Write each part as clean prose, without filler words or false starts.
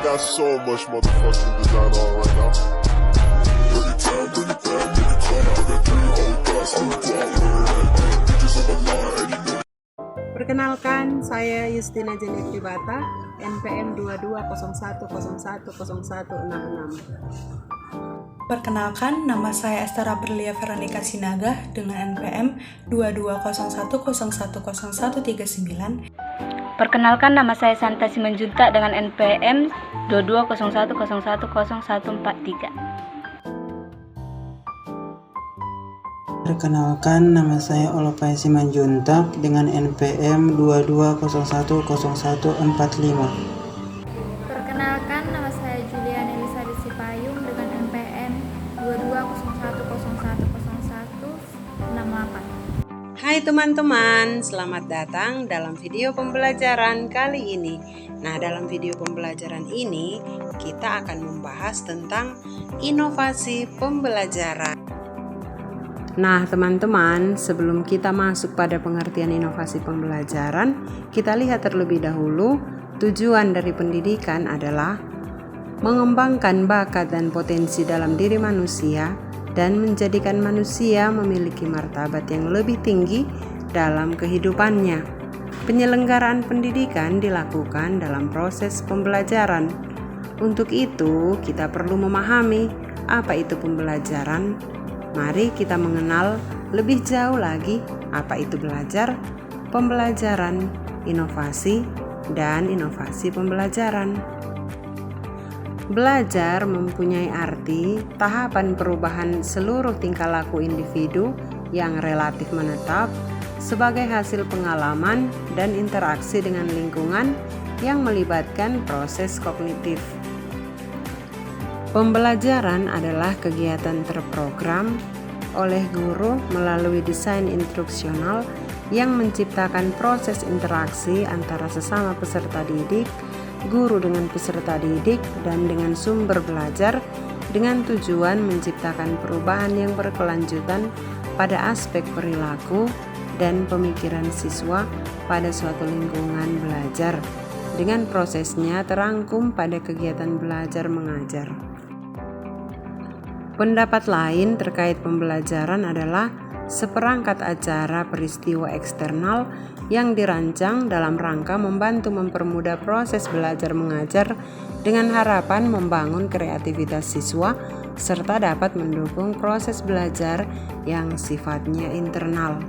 got so much motherfucking design on right now. Bring it down, nigga, come out, got 3 old guys, I'm bitches on my line, and you know. Perkenalkan, saya Justina Jenny Bata, NPM 2201010166. Perkenalkan, nama saya Estera Berlia Veronica Sinaga dengan NPM 2201010139. Perkenalkan, nama saya Santa Simanjuntak dengan NPM 2201010143. Perkenalkan, nama saya Olopai Simanjuntak dengan NPM 22010145. Perkenalkan, nama saya Julian Elisabeth Sipayung dengan NPM 2201010168. Hai teman-teman, selamat datang dalam video pembelajaran kali ini. Nah, dalam video pembelajaran ini kita akan membahas tentang inovasi pembelajaran. Nah, teman-teman, sebelum kita masuk pada pengertian inovasi pembelajaran, kita lihat terlebih dahulu tujuan dari pendidikan adalah mengembangkan bakat dan potensi dalam diri manusia dan menjadikan manusia memiliki martabat yang lebih tinggi dalam kehidupannya. Penyelenggaraan pendidikan dilakukan dalam proses pembelajaran. Untuk itu, kita perlu memahami apa itu pembelajaran. Mari kita mengenal lebih jauh lagi apa itu belajar, pembelajaran, inovasi, dan inovasi pembelajaran. Belajar mempunyai arti tahapan perubahan seluruh tingkah laku individu yang relatif menetap sebagai hasil pengalaman dan interaksi dengan lingkungan yang melibatkan proses kognitif. Pembelajaran adalah kegiatan terprogram oleh guru melalui desain instruksional yang menciptakan proses interaksi antara sesama peserta didik, guru dengan peserta didik, dan dengan sumber belajar dengan tujuan menciptakan perubahan yang berkelanjutan pada aspek perilaku dan pemikiran siswa pada suatu lingkungan belajar dengan prosesnya terangkum pada kegiatan belajar mengajar. Pendapat lain terkait pembelajaran adalah seperangkat acara peristiwa eksternal yang dirancang dalam rangka membantu mempermudah proses belajar mengajar dengan harapan membangun kreativitas siswa serta dapat mendukung proses belajar yang sifatnya internal.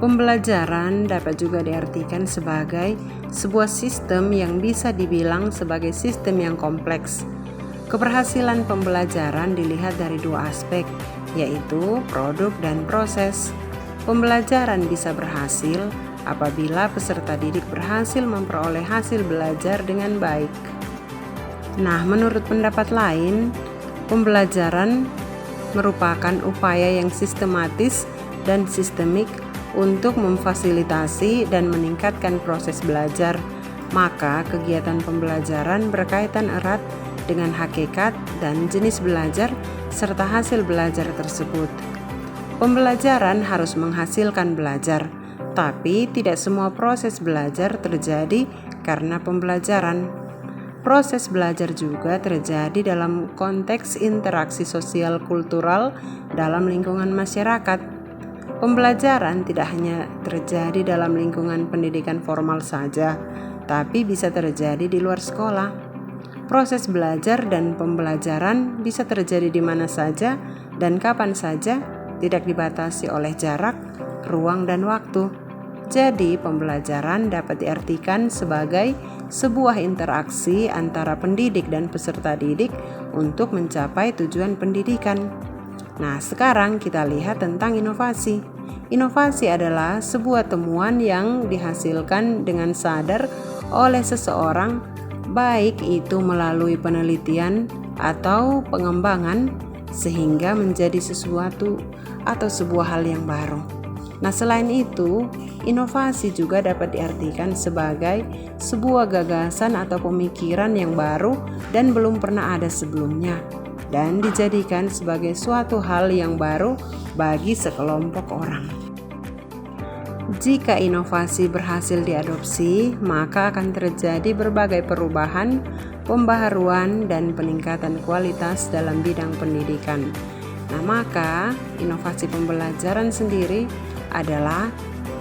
Pembelajaran dapat juga diartikan sebagai sebuah sistem yang bisa dibilang sebagai sistem yang kompleks. Keberhasilan pembelajaran dilihat dari 2 aspek, yaitu produk dan proses. Pembelajaran bisa berhasil apabila peserta didik berhasil memperoleh hasil belajar dengan baik. Nah, menurut pendapat lain, pembelajaran merupakan upaya yang sistematis dan sistemik untuk memfasilitasi dan meningkatkan proses belajar. Maka, kegiatan pembelajaran berkaitan erat dengan hakikat dan jenis belajar serta hasil belajar tersebut. Pembelajaran harus menghasilkan belajar, tapi tidak semua proses belajar terjadi karena pembelajaran. Proses belajar juga terjadi dalam konteks interaksi sosial kultural dalam lingkungan masyarakat. Pembelajaran tidak hanya terjadi dalam lingkungan pendidikan formal saja, tapi bisa terjadi di luar sekolah. Proses belajar dan pembelajaran bisa terjadi di mana saja dan kapan saja, tidak dibatasi oleh jarak, ruang, dan waktu. Jadi, pembelajaran dapat diartikan sebagai sebuah interaksi antara pendidik dan peserta didik untuk mencapai tujuan pendidikan. Nah, sekarang kita lihat tentang inovasi. Inovasi adalah sebuah temuan yang dihasilkan dengan sadar oleh seseorang, baik itu melalui penelitian atau pengembangan, sehingga menjadi sesuatu atau sebuah hal yang baru. Nah, selain itu, inovasi juga dapat diartikan sebagai sebuah gagasan atau pemikiran yang baru dan belum pernah ada sebelumnya, dan dijadikan sebagai suatu hal yang baru bagi sekelompok orang. Jika inovasi berhasil diadopsi, maka akan terjadi berbagai perubahan, pembaharuan, dan peningkatan kualitas dalam bidang pendidikan. Nah, maka inovasi pembelajaran sendiri adalah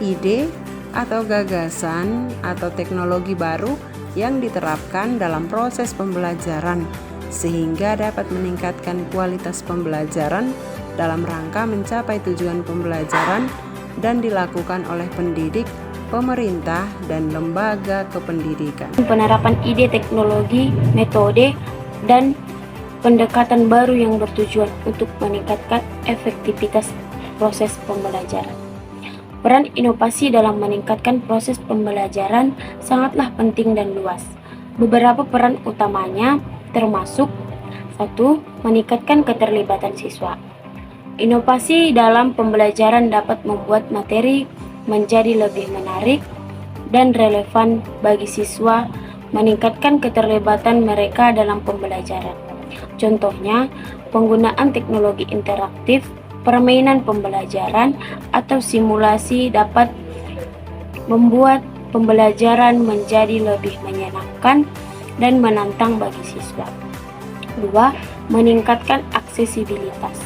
ide atau gagasan atau teknologi baru yang diterapkan dalam proses pembelajaran sehingga dapat meningkatkan kualitas pembelajaran dalam rangka mencapai tujuan pembelajaran dan dilakukan oleh pendidik, pemerintah, dan lembaga kependidikan. Penerapan ide teknologi, metode, dan pendekatan baru yang bertujuan untuk meningkatkan efektivitas proses pembelajaran. Peran inovasi dalam meningkatkan proses pembelajaran sangatlah penting dan luas. Beberapa peran utamanya termasuk 1. Meningkatkan keterlibatan siswa. Inovasi dalam pembelajaran dapat membuat materi menjadi lebih menarik dan relevan bagi siswa, meningkatkan keterlibatan mereka dalam pembelajaran. Contohnya, penggunaan teknologi interaktif, permainan pembelajaran, atau simulasi dapat membuat pembelajaran menjadi lebih menyenangkan dan menantang bagi siswa. 2. Meningkatkan aksesibilitas.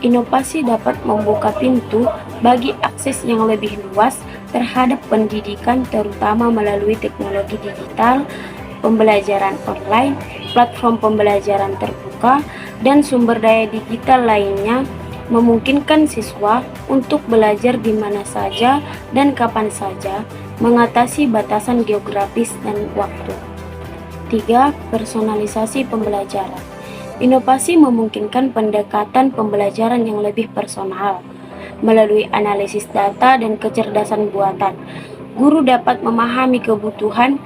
Inovasi dapat membuka pintu bagi akses yang lebih luas terhadap pendidikan, terutama melalui teknologi digital, pembelajaran online, platform pembelajaran terbuka, dan sumber daya digital lainnya, memungkinkan siswa untuk belajar di mana saja dan kapan saja, mengatasi batasan geografis dan waktu. 3. Personalisasi pembelajaran. Inovasi memungkinkan pendekatan pembelajaran yang lebih personal. Melalui analisis data dan kecerdasan buatan, guru dapat memahami kebutuhan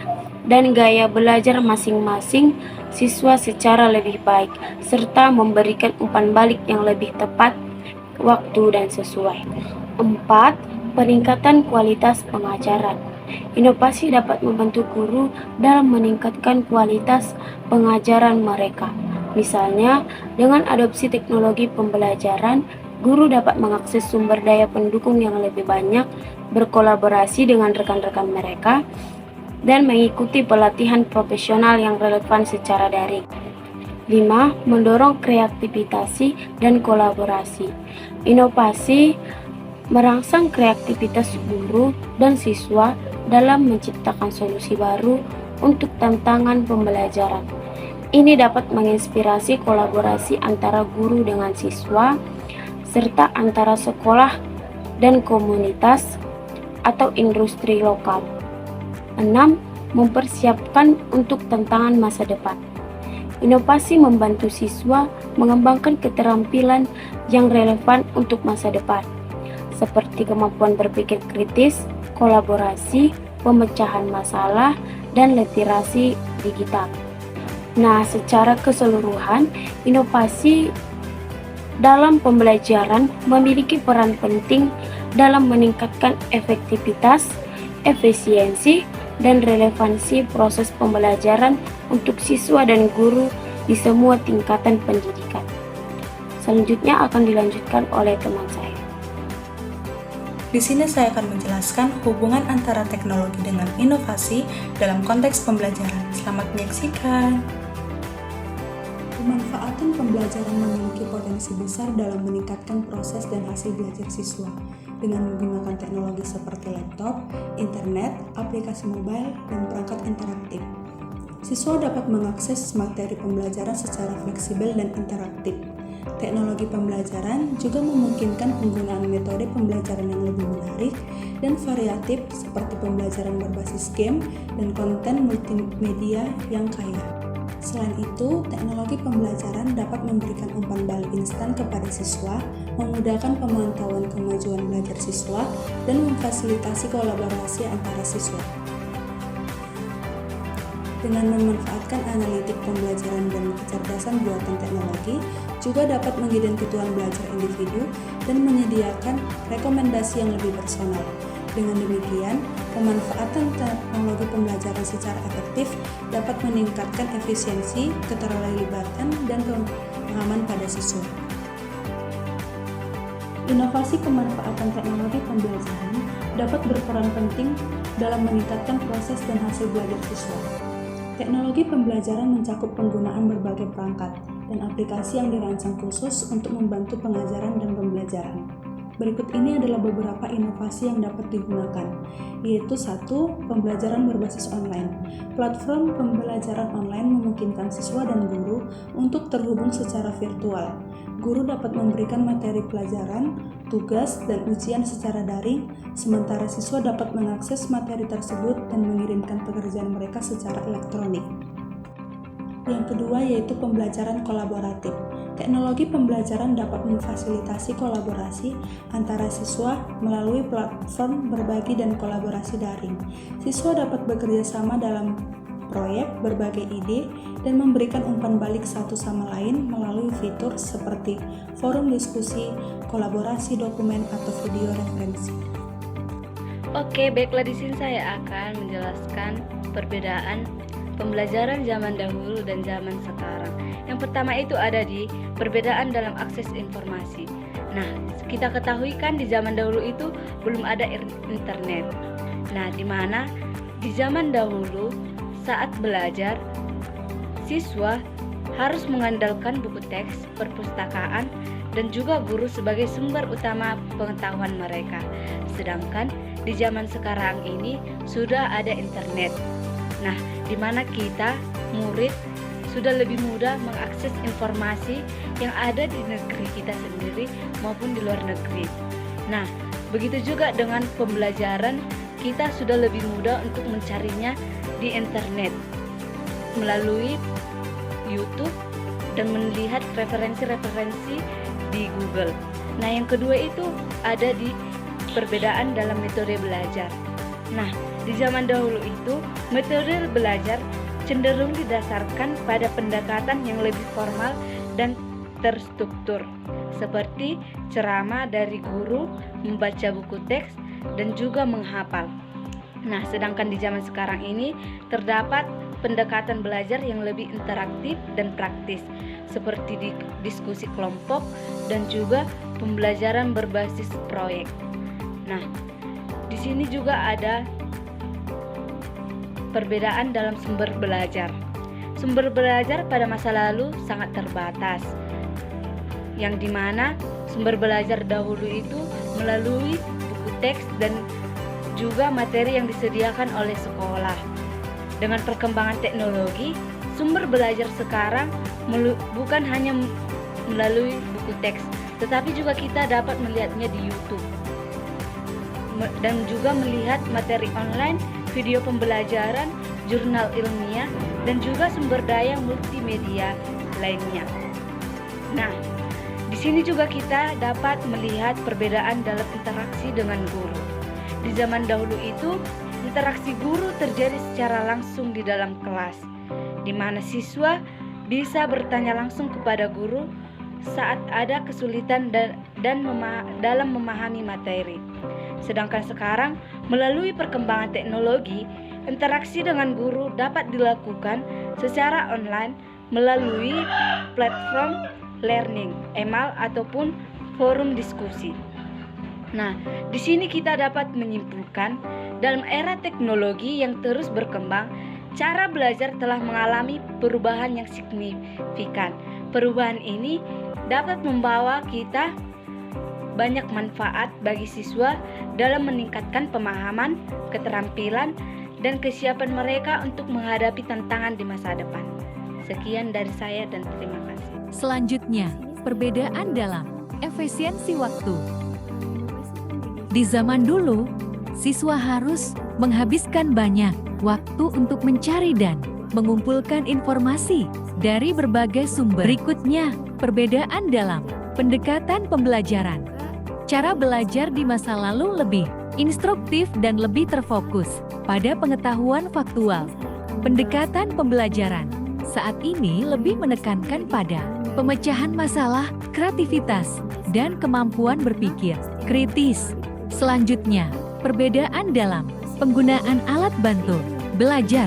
dan gaya belajar masing-masing siswa secara lebih baik, serta memberikan umpan balik yang lebih tepat waktu dan sesuai. 4. Peningkatan kualitas pengajaran. Inovasi dapat membantu guru dalam meningkatkan kualitas pengajaran mereka. Misalnya, dengan adopsi teknologi pembelajaran, guru dapat mengakses sumber daya pendukung yang lebih banyak, berkolaborasi dengan rekan-rekan mereka, dan mengikuti pelatihan profesional yang relevan secara daring. 5. Mendorong kreativitas dan kolaborasi. Inovasi merangsang kreativitas guru dan siswa dalam menciptakan solusi baru untuk tantangan pembelajaran. Ini dapat menginspirasi kolaborasi antara guru dengan siswa, serta antara sekolah dan komunitas atau industri lokal. 6. Mempersiapkan untuk tantangan masa depan. Inovasi membantu siswa mengembangkan keterampilan yang relevan untuk masa depan, seperti kemampuan berpikir kritis, kolaborasi, pemecahan masalah, dan literasi digital. Nah, secara keseluruhan, inovasi dalam pembelajaran memiliki peran penting dalam meningkatkan efektivitas, efisiensi, dan relevansi proses pembelajaran untuk siswa dan guru di semua tingkatan pendidikan. Selanjutnya akan dilanjutkan oleh teman saya. Di sini saya akan menjelaskan hubungan antara teknologi dengan inovasi dalam konteks pembelajaran. Selamat menyaksikan. Pemanfaatan pembelajaran memiliki potensi besar dalam meningkatkan proses dan hasil belajar siswa dengan menggunakan teknologi seperti laptop, internet, aplikasi mobile, dan perangkat interaktif. Siswa dapat mengakses materi pembelajaran secara fleksibel dan interaktif. Teknologi pembelajaran juga memungkinkan penggunaan metode pembelajaran yang lebih menarik dan variatif seperti pembelajaran berbasis game dan konten multimedia yang kaya. Selain itu, teknologi pembelajaran dapat memberikan umpan balik instan kepada siswa, memudahkan pemantauan kemajuan belajar siswa, dan memfasilitasi kolaborasi antara siswa. Dengan memanfaatkan analitik pembelajaran dan kecerdasan buatan teknologi, juga dapat mengidentifikasi tujuan belajar individu dan menyediakan rekomendasi yang lebih personal. Dengan demikian, pemanfaatan teknologi pembelajaran secara efektif dapat meningkatkan efisiensi, keterlibatan, dan pemahaman pada siswa. Inovasi pemanfaatan teknologi pembelajaran dapat berperan penting dalam meningkatkan proses dan hasil belajar siswa. Teknologi pembelajaran mencakup penggunaan berbagai perangkat dan aplikasi yang dirancang khusus untuk membantu pengajaran dan pembelajaran. Berikut ini adalah beberapa inovasi yang dapat digunakan, yaitu 1. Pembelajaran berbasis online. Platform pembelajaran online memungkinkan siswa dan guru untuk terhubung secara virtual. Guru dapat memberikan materi pelajaran, tugas, dan ujian secara daring, sementara siswa dapat mengakses materi tersebut dan mengirimkan pekerjaan mereka secara elektronik. Yang kedua yaitu pembelajaran kolaboratif. Teknologi pembelajaran dapat memfasilitasi kolaborasi antara siswa melalui platform berbagi dan kolaborasi daring. Siswa dapat bekerja sama dalam proyek, berbagai ide, dan memberikan umpan balik satu sama lain melalui fitur seperti forum diskusi, kolaborasi dokumen, atau video referensi. Oke, baiklah, di sini saya akan menjelaskan perbedaan pembelajaran zaman dahulu dan zaman sekarang. Yang pertama itu ada di perbedaan dalam akses informasi. Nah, kita ketahui kan di zaman dahulu itu belum ada internet. Nah, di mana di zaman dahulu saat belajar, siswa harus mengandalkan buku teks, perpustakaan, dan juga guru sebagai sumber utama pengetahuan mereka. Sedangkan di zaman sekarang ini sudah ada internet. Nah, di mana kita, murid, sudah lebih mudah mengakses informasi yang ada di negeri kita sendiri maupun di luar negeri. Nah, begitu juga dengan pembelajaran, kita sudah lebih mudah untuk mencarinya di internet melalui YouTube dan melihat referensi-referensi di Google. Nah, yang kedua itu ada di perbedaan dalam metode belajar. Nah, di zaman dahulu itu metode belajar cenderung didasarkan pada pendekatan yang lebih formal dan terstruktur, seperti ceramah dari guru, membaca buku teks, dan juga menghafal. Nah, sedangkan di zaman sekarang ini terdapat pendekatan belajar yang lebih interaktif dan praktis, seperti diskusi kelompok dan juga pembelajaran berbasis proyek. Nah, di sini juga ada perbedaan dalam sumber belajar. Sumber belajar pada masa lalu sangat terbatas, yang dimana sumber belajar dahulu itu melalui buku teks dan juga materi yang disediakan oleh sekolah. Dengan perkembangan teknologi, sumber belajar sekarang bukan hanya melalui buku teks, tetapi juga kita dapat melihatnya di YouTube dan juga melihat materi online, video pembelajaran, jurnal ilmiah, dan juga sumber daya multimedia lainnya. Nah, di sini juga kita dapat melihat perbedaan dalam interaksi dengan guru. Di zaman dahulu itu, interaksi guru terjadi secara langsung di dalam kelas, di mana siswa bisa bertanya langsung kepada guru saat ada kesulitan dalam memahami materi. Sedangkan sekarang, melalui perkembangan teknologi, interaksi dengan guru dapat dilakukan secara online melalui platform learning, email, ataupun forum diskusi. Nah, di sini kita dapat menyimpulkan, dalam era teknologi yang terus berkembang, cara belajar telah mengalami perubahan yang signifikan. Perubahan ini dapat membawa kita banyak manfaat bagi siswa dalam meningkatkan pemahaman, keterampilan, dan kesiapan mereka untuk menghadapi tantangan di masa depan. Sekian dari saya dan terima kasih. Selanjutnya, perbedaan dalam efisiensi waktu. Di zaman dulu, siswa harus menghabiskan banyak waktu untuk mencari dan mengumpulkan informasi dari berbagai sumber. Berikutnya, perbedaan dalam pendekatan pembelajaran. Cara belajar di masa lalu lebih instruktif dan lebih terfokus pada pengetahuan faktual. Pendekatan pembelajaran saat ini lebih menekankan pada pemecahan masalah, kreativitas, dan kemampuan berpikir kritis. Selanjutnya, perbedaan dalam penggunaan alat bantu belajar.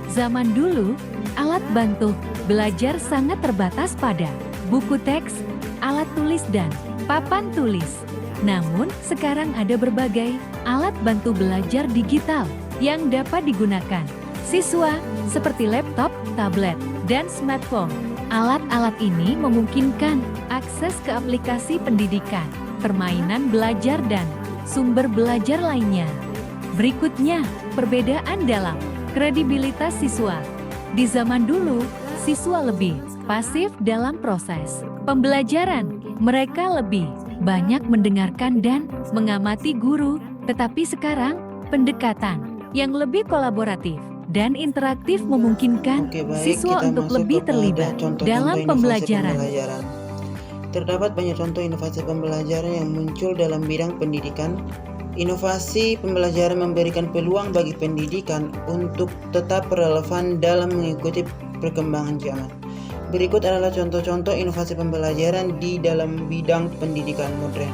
Zaman dulu, alat bantu belajar sangat terbatas pada buku teks, alat tulis, dan papan tulis. Namun, sekarang ada berbagai alat bantu belajar digital yang dapat digunakan siswa seperti laptop, tablet, dan smartphone. Alat-alat ini memungkinkan akses ke aplikasi pendidikan, permainan belajar, dan sumber belajar lainnya. Berikutnya, perbedaan dalam kredibilitas siswa. Di zaman dulu, siswa lebih pasif dalam proses pembelajaran. Mereka lebih banyak mendengarkan dan mengamati guru, tetapi sekarang pendekatan yang lebih kolaboratif dan interaktif memungkinkan siswa untuk lebih terlibat dalam pembelajaran. Terdapat banyak contoh inovasi pembelajaran yang muncul dalam bidang pendidikan. Inovasi pembelajaran memberikan peluang bagi pendidikan untuk tetap relevan dalam mengikuti perkembangan zaman. Berikut adalah contoh-contoh inovasi pembelajaran di dalam bidang pendidikan modern.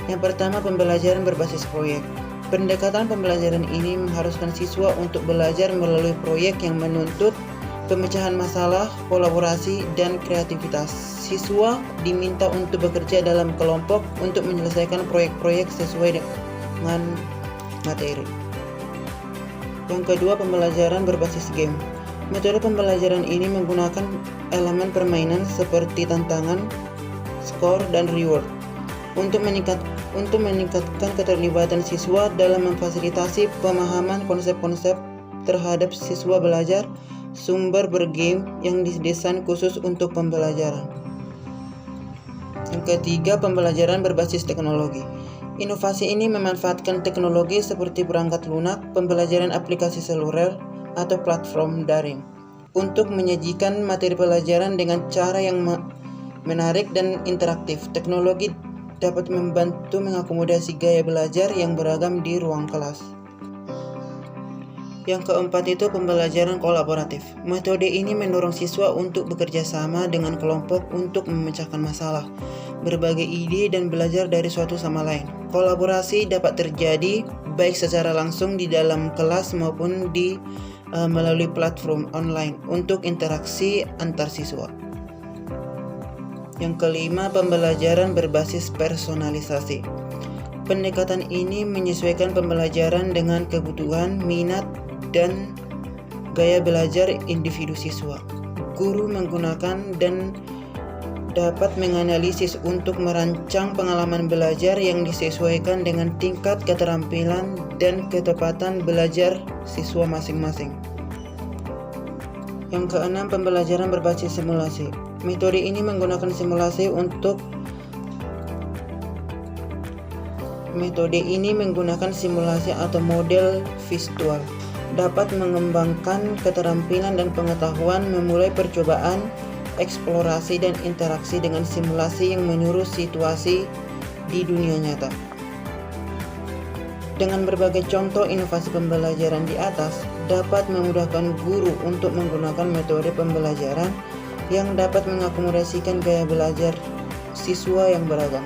Yang pertama, pembelajaran berbasis proyek. Pendekatan pembelajaran ini mengharuskan siswa untuk belajar melalui proyek yang menuntut pemecahan masalah, kolaborasi, dan kreativitas. Siswa diminta untuk bekerja dalam kelompok untuk menyelesaikan proyek-proyek sesuai dengan materi. Yang kedua, pembelajaran berbasis game. Metode pembelajaran ini menggunakan elemen permainan seperti tantangan, skor, dan reward untuk meningkatkan keterlibatan siswa dalam memfasilitasi pemahaman konsep-konsep terhadap siswa belajar sumber bergame yang didesain khusus untuk pembelajaran. Yang ketiga, pembelajaran berbasis teknologi. Inovasi ini memanfaatkan teknologi seperti perangkat lunak, pembelajaran aplikasi seluler, atau platform daring untuk menyajikan materi pelajaran dengan cara yang menarik dan interaktif. Teknologi dapat membantu mengakomodasi gaya belajar yang beragam di ruang kelas. Yang keempat itu pembelajaran kolaboratif. Metode ini mendorong siswa untuk bekerja sama dengan kelompok untuk memecahkan masalah, berbagi ide, dan belajar dari suatu sama lain. Kolaborasi dapat terjadi baik secara langsung di dalam kelas maupun melalui platform online untuk interaksi antar siswa. Yang kelima, pembelajaran berbasis personalisasi. Pendekatan ini menyesuaikan pembelajaran dengan kebutuhan, minat, dan gaya belajar individu siswa. Guru menggunakan dan dapat menganalisis untuk merancang pengalaman belajar yang disesuaikan dengan tingkat keterampilan dan ketepatan belajar siswa masing-masing. Yang keenam, pembelajaran berbasis simulasi. Metode ini menggunakan simulasi atau model visual. Dapat mengembangkan keterampilan dan pengetahuan memulai percobaan, eksplorasi, dan interaksi dengan simulasi yang meniru situasi di dunia nyata. Dengan berbagai contoh inovasi pembelajaran di atas, dapat memudahkan guru untuk menggunakan metode pembelajaran yang dapat mengakomodasikan gaya belajar siswa yang beragam.